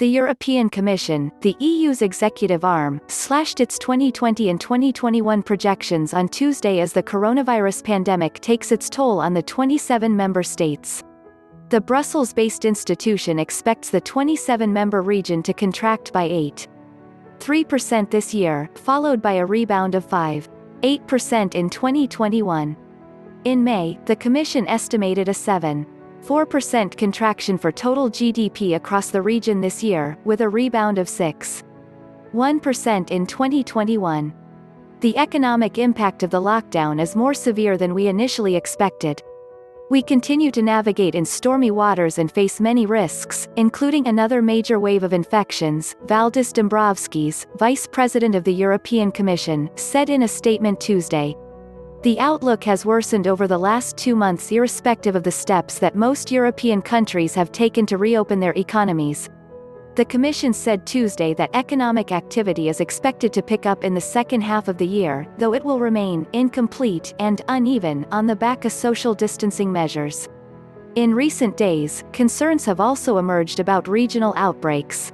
The European Commission, the EU's executive arm, slashed its 2020 and 2021 projections on Tuesday as the coronavirus pandemic takes its toll on the 27 member states. The Brussels-based institution expects the 27-member region to contract by 8.3% this year, followed by a rebound of 5.8% in 2021. In May, the Commission estimated a 7.4% contraction for total GDP across the region this year, with a rebound of 6.1% in 2021. The economic impact of the lockdown is more severe than we initially expected. We continue to navigate in stormy waters and face many risks, including another major wave of infections, Valdis Dombrovskis, Vice President of the European Commission, said in a statement Tuesday. The outlook has worsened over the last 2 months irrespective of the steps that most European countries have taken to reopen their economies. The Commission said Tuesday that economic activity is expected to pick up in the second half of the year, though it will remain incomplete and uneven on the back of social distancing measures. In recent days, concerns have also emerged about regional outbreaks.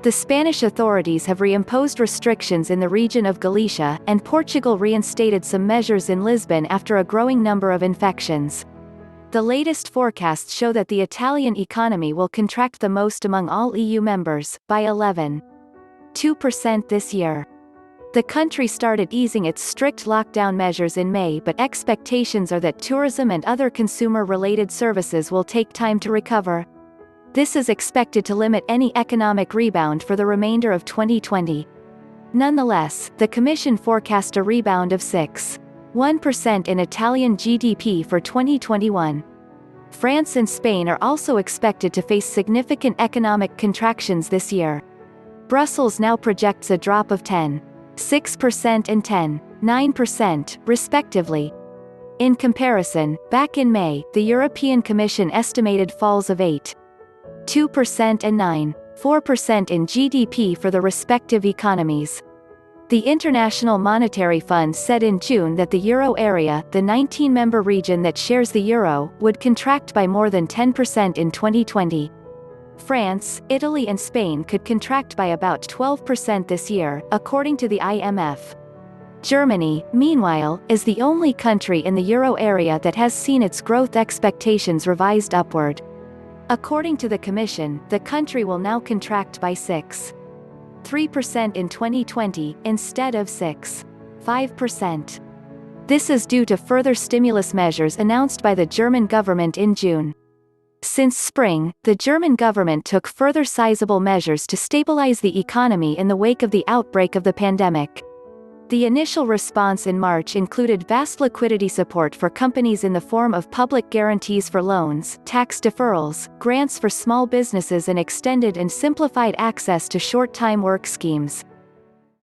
The Spanish authorities have reimposed restrictions in the region of Galicia, and Portugal reinstated some measures in Lisbon after a growing number of infections. The latest forecasts show that the Italian economy will contract the most among all EU members, by 11.2% this year. The country started easing its strict lockdown measures in May, but expectations are that tourism and other consumer-related services will take time to recover. This is expected to limit any economic rebound for the remainder of 2020. Nonetheless, the Commission forecast a rebound of 6.1% in Italian GDP for 2021. France and Spain are also expected to face significant economic contractions this year. Brussels now projects a drop of 10.6% and 10.9%, respectively. In comparison, back in May, the European Commission estimated falls of 8.2% and 9.4% in GDP for the respective economies. The International Monetary Fund said in June that the euro area, the 19-member region that shares the euro, would contract by more than 10% in 2020. France, Italy and Spain could contract by about 12% this year, according to the IMF. Germany, meanwhile, is the only country in the euro area that has seen its growth expectations revised upward. According to the Commission, the country will now contract by 6.3% in 2020, instead of 6.5%. This is due to further stimulus measures announced by the German government in June. Since spring, the German government took further sizable measures to stabilize the economy in the wake of the outbreak of the pandemic. The initial response in March included vast liquidity support for companies in the form of public guarantees for loans, tax deferrals, grants for small businesses and extended and simplified access to short-time work schemes.